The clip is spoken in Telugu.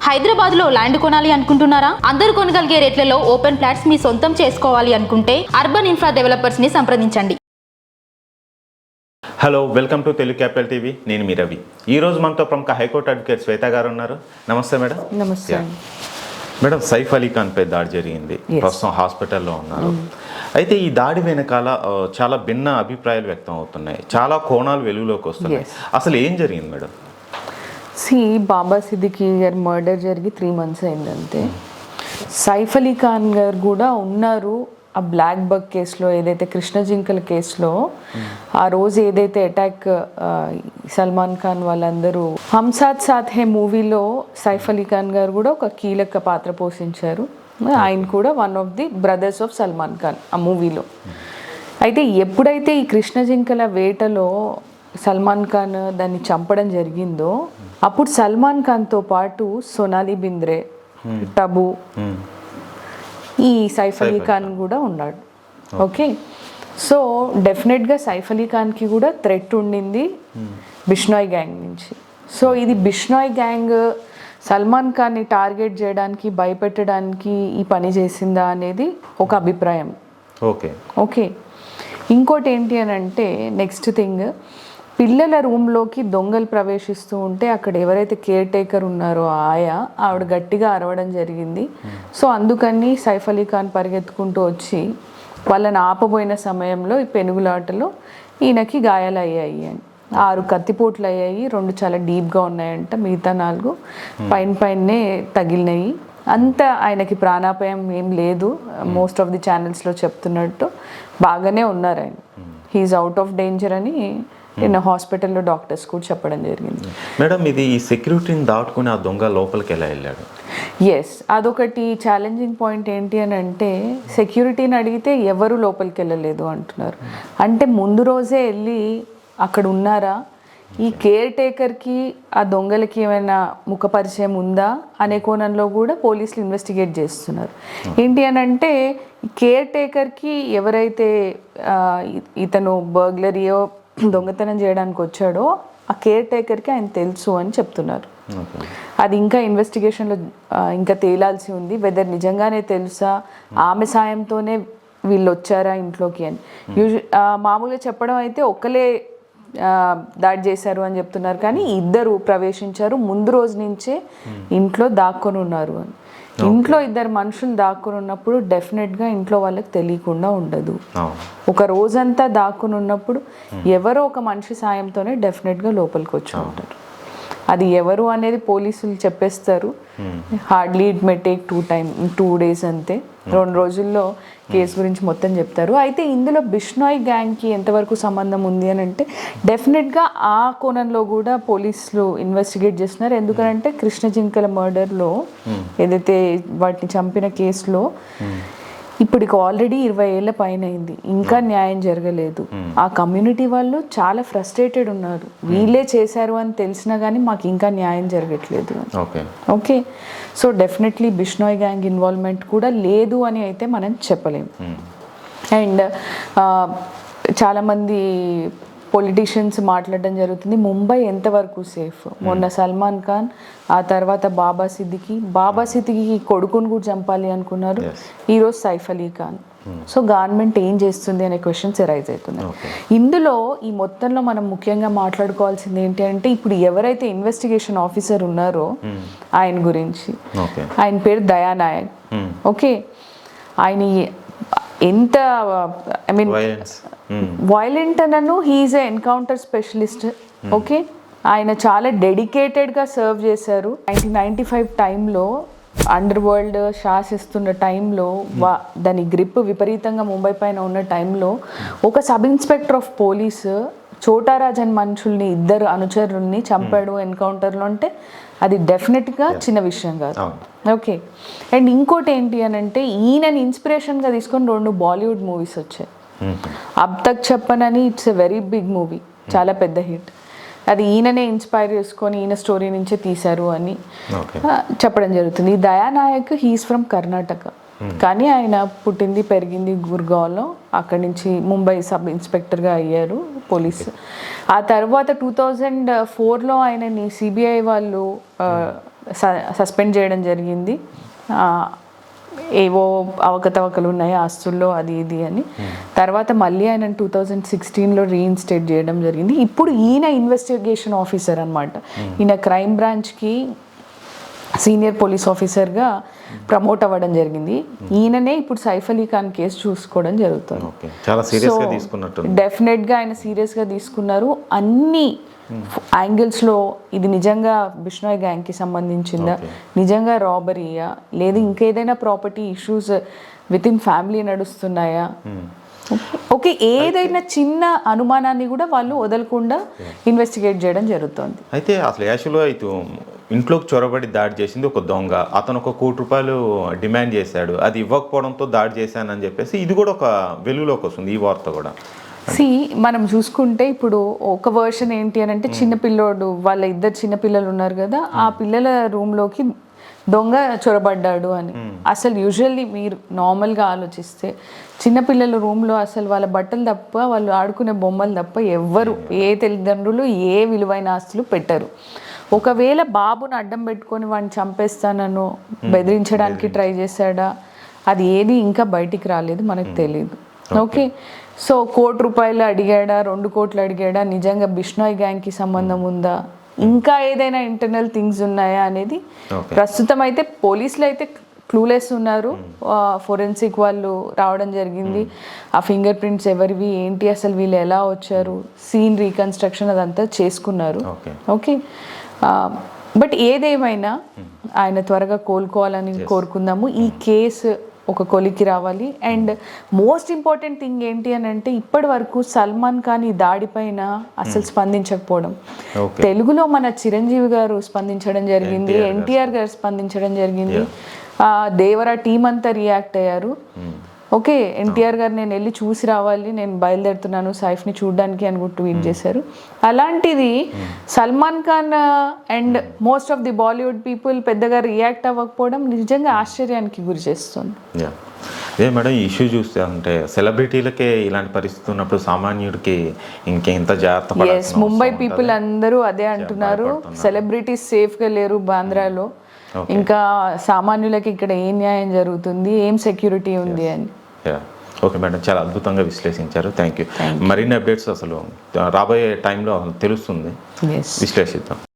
హైదరాబాద్లో ల్యాండ్ కొనాలి అనుకుంటున్నారా? అందరూ కొనగలిగే రేట్లలో ఓపెన్ ఫ్లాట్స్ మీ సొంతం చేసుకోవాలి అనుకుంటే అర్బన్ ఇన్ఫ్రా డెవలపర్స్ ని సంప్రదించండి. Hello, welcome to Telugu capital TV. నేను మీ రవి. ఈరోజు మనతో ప్రముఖ హైకోర్టు అడ్వకేట్ శ్వేత గారు ఉన్నారు. నమస్తే మేడం. నమస్తే మేడం, సైఫ్ అలీ ఖాన్ పై దాడి జరిగింది. ప్రస్తుతం హాస్పిటల్లో ఉన్నారు. అయితే ఈ దాడి వెనకాల చాలా భిన్న అభిప్రాయాలు వ్యక్తం అవుతున్నాయి, చాలా కోణాలు వెలుగులోకి వస్తున్నాయి. అసలు ఏం జరిగింది మేడం? బాబా సిద్దికీ గారి మర్డర్ జరిగి 3 months అయిందంతే. సైఫ్ అలీ ఖాన్ గారు కూడా ఉన్నారు ఆ బ్లాక్ బగ్ కేసులో, ఏదైతే కృష్ణ జింకల కేసులో ఆ రోజు ఏదైతే అటాక్ సల్మాన్ ఖాన్ వాళ్ళందరూ హమ్ సాత్ సాత్ హే మూవీలో సైఫ్ అలీ ఖాన్ గారు కూడా ఒక కీలక పాత్ర పోషించారు. ఆయన కూడా one of the brothers of Salman Khan ఆ మూవీలో. అయితే ఎప్పుడైతే ఈ కృష్ణ జింకల వేటలో సల్మాన్ ఖాన్ దాన్ని చంపడం జరిగిందో అప్పుడు సల్మాన్ ఖాన్తో పాటు సోనాలి బింద్రే, టబు, ఈ సైఫ్ అలీ ఖాన్ కూడా ఉన్నాడు. ఓకే, సో డెఫినెట్గా సైఫ్ అలీ ఖాన్కి కూడా థ్రెట్ ఉండింది బిష్నాయ్ గ్యాంగ్ నుంచి. సో ఇది బిష్నాయ్ గ్యాంగ్ సల్మాన్ ఖాన్ని టార్గెట్ చేయడానికి, భయపెట్టడానికి ఈ పని చేసిందా అనేది ఒక అభిప్రాయం. ఓకే ఓకే, ఇంకోటి ఏంటి అని అంటే నెక్స్ట్ థింగ్, పిల్లల రూమ్లోకి దొంగలు ప్రవేశిస్తూ ఉంటే అక్కడ ఎవరైతే కేర్ టేకర్ ఉన్నారో ఆవిడ గట్టిగా అరవడం జరిగింది. సో అందుకని సైఫ్ అలీ ఖాన్ పరిగెత్తుకుంటూ వచ్చి వాళ్ళని ఆపబోయిన సమయంలో ఈ పెనుగులాటలో ఈయనకి గాయాలు అయ్యాయి అని 6 కత్తిపోట్లు అయ్యాయి. 2 చాలా డీప్గా ఉన్నాయంట, మిగతా 4 పైనే తగిలినాయి. అంత ఆయనకి ప్రాణాపాయం ఏం లేదు. మోస్ట్ ఆఫ్ ది ఛానల్స్లో చెప్తున్నట్టు బాగానే ఉన్నారు ఆయన. హీఈస్ అవుట్ ఆఫ్ డేంజర్ అని నిన్న హాస్పిటల్లో డాక్టర్స్ కూడా చెప్పడం జరిగింది. మేడం, ఇది ఈ సెక్యూరిటీని దాటుకుని ఆ దొంగ లోపలికి ఎలా వెళ్ళాడు? ఎస్, అదొకటి ఛాలెంజింగ్ పాయింట్. ఏంటి అని అంటే సెక్యూరిటీని అడిగితే ఎవరు లోపలికి వెళ్ళలేదు అంటున్నారు. అంటే ముందు రోజే వెళ్ళి అక్కడ ఉన్నారా? ఈ కేర్ టేకర్కి ఆ దొంగలకి ఏమైనా ముఖ పరిచయం ఉందా అనే కోణంలో కూడా పోలీసులు ఇన్వెస్టిగేట్ చేస్తున్నారు. ఏంటి అని అంటే కేర్ టేకర్కి ఎవరైతే ఇతను బర్గ్లరీయో దొంగతనం చేయడానికి వచ్చాడో ఆ కేర్ టేకర్కి ఆయన తెలుసు అని చెప్తున్నారు. అది ఇంకా ఇన్వెస్టిగేషన్లో ఇంకా తేలాల్సి ఉంది, వెదర్ నిజంగానే తెలుసా, ఆమె సాయంతోనే వీళ్ళు వచ్చారా ఇంట్లోకి అని. మామూలుగా చెప్పడం అయితే ఒక్కలే దాడి చేశారు అని చెప్తున్నారు, కానీ 2 ప్రవేశించారు, ముందు రోజు నుంచే ఇంట్లో దాక్కొని ఉన్నారు అని. ఇంట్లో 2 మనుషులు దాక్కుని ఉన్నప్పుడు డెఫినెట్గా ఇంట్లో వాళ్ళకి తెలియకుండా ఉండదు. ఒక రోజంతా దాక్కుని ఉన్నప్పుడు ఎవరో ఒక మనిషి సాయంతోనే డెఫినెట్గా లోపలికి వచ్చి ఉంటారు. అది ఎవరు అనేది పోలీసులు చెప్పేస్తారు. Hardly it may take 2 days అంతే. 2 రోజుల్లో కేసు గురించి మొత్తం చెప్తారు. అయితే ఇందులో బిష్నాయ్ గ్యాంగ్కి ఎంతవరకు సంబంధం ఉంది అని అంటే డెఫినెట్గా ఆ కోణంలో కూడా పోలీసులు ఇన్వెస్టిగేట్ చేస్తున్నారు. ఎందుకంటే కృష్ణ జింకల మర్డర్లో ఏదైతే వాటిని చంపిన కేసులో ఇప్పటికి ఆల్రెడీ 20 ఏళ్ల పైన అయింది, ఇంకా న్యాయం జరగలేదు. ఆ కమ్యూనిటీ వాళ్ళు చాలా ఫ్రస్ట్రేటెడ్ ఉన్నారు. వీళ్ళే చేశారు అని తెలిసినా కానీ మాకు ఇంకా న్యాయం జరగట్లేదు. Okay, so definitely Bishnoi gang involvement కూడా లేదు అని అయితే మనం చెప్పలేము. అండ్ చాలామంది పొలిటీషియన్స్ మాట్లాడడం జరుగుతుంది ముంబై ఎంతవరకు సేఫ్. మొన్న సల్మాన్ ఖాన్, ఆ తర్వాత బాబా సిద్దికీ కొడుకుని కూడా చంపాలి అనుకున్నారు. ఈరోజు సైఫ్ అలీ ఖాన్. సో గవర్నమెంట్ ఏం చేస్తుంది అనే క్వశ్చన్స్ ఎరైజ్ అవుతున్నాయి. ఇందులో ఈ మొత్తంలో మనం ముఖ్యంగా మాట్లాడుకోవాల్సింది ఏంటి అంటే ఇప్పుడు ఎవరైతే ఇన్వెస్టిగేషన్ ఆఫీసర్ ఉన్నారో ఆయన గురించి, ఆయన పేరు దయానాయక్. ఓకే, ఆయన ఎంత వైలెంట్ అన్నను, హీఈస్ ఎ ఎన్కౌంటర్ స్పెషలిస్ట్. ఓకే, ఆయన చాలా డెడికేటెడ్గా సర్వ్ చేశారు. 1995 టైంలో అండర్ వరల్డ్ శాసిస్తున్న టైంలో దాని గ్రిప్ విపరీతంగా ముంబై పైన ఉన్న టైంలో ఒక sub inspector of police Chhota Rajan మనుషుల్ని 2 అనుచరుల్ని చంపాడు ఎన్కౌంటర్లో అంటే అది డెఫినెట్గా చిన్న విషయం కాదు. ఓకే, అండ్ ఇంకోటి ఏంటి అని అంటే ఈయనని ఇన్స్పిరేషన్గా తీసుకొని 2 బాలీవుడ్ మూవీస్ వచ్చాయి. అబ్ తక్ చెప్పన్ అని, it's a very big movie, చాలా పెద్ద హిట్. అది ఈయననే ఇన్స్పైర్ చేసుకొని ఈయన స్టోరీ నుంచే తీశారు అని చెప్పడం జరుగుతుంది. దయానాయక్ హీస్ ఫ్రమ్ కర్ణాటక, కానీ ఆయన పుట్టింది పెరిగింది గుర్గావ్లో. అక్కడి నుంచి ముంబై సబ్ ఇన్స్పెక్టర్గా అయ్యారు పోలీసు. ఆ తర్వాత 2004లో ఆయనని సిబిఐ వాళ్ళు సస్పెండ్ చేయడం జరిగింది. ఏవో అవకతవకలు ఉన్నాయి ఆస్తుల్లో అది ఇది అని. తర్వాత మళ్ళీ ఆయన 2016లో రీఇన్స్టేట్ చేయడం జరిగింది. ఇప్పుడు ఈయన ఇన్వెస్టిగేషన్ ఆఫీసర్ అనమాట. ఈయన క్రైమ్ బ్రాంచ్కి సీనియర్ పోలీస్ ఆఫీసర్గా ప్రమోట్ అవ్వడం జరిగింది. ఈయననే ఇప్పుడు సైఫ్ అలీ ఖాన్ కేసు చూసుకోవడం జరుగుతుంది. చాలా సీరియస్గా తీసుకున్నట్టు. డెఫినెట్గా ఆయన సీరియస్గా తీసుకున్నారు. అన్ని యాంగిల్స్లో ఇది నిజంగా బిష్నాయ్ గ్యాంగ్కి సంబంధించిందా, నిజంగా రాబరీయా, లేదా ఇంకేదైనా property issues with in family నడుస్తున్నాయా, ఓకే, ఏదైనా చిన్న అనుమానాన్ని కూడా వాళ్ళు వదలకుండా ఇన్వెస్టిగేట్ చేయడం జరుగుతుంది. అయితే అసలు యాక్చువల్గా అయితే ఇంట్లోకి చొరబడి దాడి చేసింది ఒక దొంగ. అతను ఒక ₹1 కోటి డిమాండ్ చేశాడు. అది ఇవ్వకపోవడంతో దాడి చేశానని చెప్పేసి ఇది కూడా ఒక వెలుగులోకి వస్తుంది, ఈ వార్త కూడా. మనం చూసుకుంటే ఇప్పుడు ఒక వర్షన్ ఏంటి అని అంటే, చిన్నపిల్లోడు వాళ్ళ 2 చిన్నపిల్లలు ఉన్నారు కదా, ఆ పిల్లల రూమ్లోకి దొంగ చొరబడ్డాడు అని. అసలు యూజువల్లీ మీరు నార్మల్గా ఆలోచిస్తే చిన్నపిల్లల రూమ్లో అసలు వాళ్ళ బట్టలు తప్ప, వాళ్ళు ఆడుకునే బొమ్మలు తప్ప ఎవ్వరు, ఏ తల్లిదండ్రులు ఏ విలువైన ఆస్తులు పెట్టరు. ఒకవేళ బాబుని అడ్డం పెట్టుకొని వాడిని చంపేస్తానను బెదిరించడానికి ట్రై చేశాడా, అది ఏది ఇంకా బయటికి రాలేదు, మనకు తెలియదు. ఓకే, సో ₹1 కోటి అడిగాడా, 2 కోట్లు అడిగాడా, నిజంగా బిష్నాయ్ గ్యాంగ్కి సంబంధం ఉందా, ఇంకా ఏదైనా ఇంటర్నల్ థింగ్స్ ఉన్నాయా అనేది ప్రస్తుతం అయితే పోలీసులు అయితే క్లూలెస్ ఉన్నారు. ఫోరెన్సిక్ వాళ్ళు రావడం జరిగింది. ఆ ఫింగర్ ప్రింట్స్ ఎవరివి ఏంటి, అసలు వీళ్ళు ఎలా వచ్చారు, సీన్ రీకన్స్ట్రక్షన్ అదంతా చేసుకున్నారు. ఓకే, బట్ ఏదేమైనా ఆయన త్వరగా కోలుకోవాలని కోరుకుందాము. ఈ కేసు ఒక కొలికి రావాలి. అండ్ మోస్ట్ ఇంపార్టెంట్ థింగ్ ఏంటి అని అంటే, ఇప్పటి వరకు సల్మాన్ ఖాన్ ఈ దాడిపైన అసలు స్పందించకపోవడం. తెలుగులో మన చిరంజీవి గారు స్పందించడం జరిగింది, ఎన్టీఆర్ గారు స్పందించడం జరిగింది, దేవరా టీం అంతా రియాక్ట్ అయ్యారు. ఓకే, ఎన్టీఆర్ గారు నేను వెళ్ళి చూసి రావాలి, నేను బయలుదేరుతున్నాను సైఫ్ని చూడడానికి అని కూడా ట్వీట్ చేశారు. అలాంటిది Salman Khan and most of the Bollywood people పెద్దగా రియాక్ట్ అవ్వకపోవడం నిజంగా ఆశ్చర్యానికి గురి చేస్తుంది. అదే మేడం, ఈ ఇష్యూ చూస్తే అంటే సెలబ్రిటీలకే ఇలాంటి పరిస్థితి ఉన్నప్పుడు సామాన్యుడికి ఇంకెంత జాగ్రత్త. ముంబై పీపుల్ అందరూ అదే అంటున్నారు, సెలబ్రిటీస్ సేఫ్గా లేరు బాంద్రాలో, ఇంకా సామాన్యులకి ఇక్కడ ఏం న్యాయం జరుగుతుంది, ఏం సెక్యూరిటీ ఉంది అని. ఓకే మేడం, చాలా అద్భుతంగా విశ్లేషించారు. Thank you. మరిన్ని అప్డేట్స్ అసలు రాబోయే టైంలో తెలుస్తుంది, విశ్లేషిద్దాం.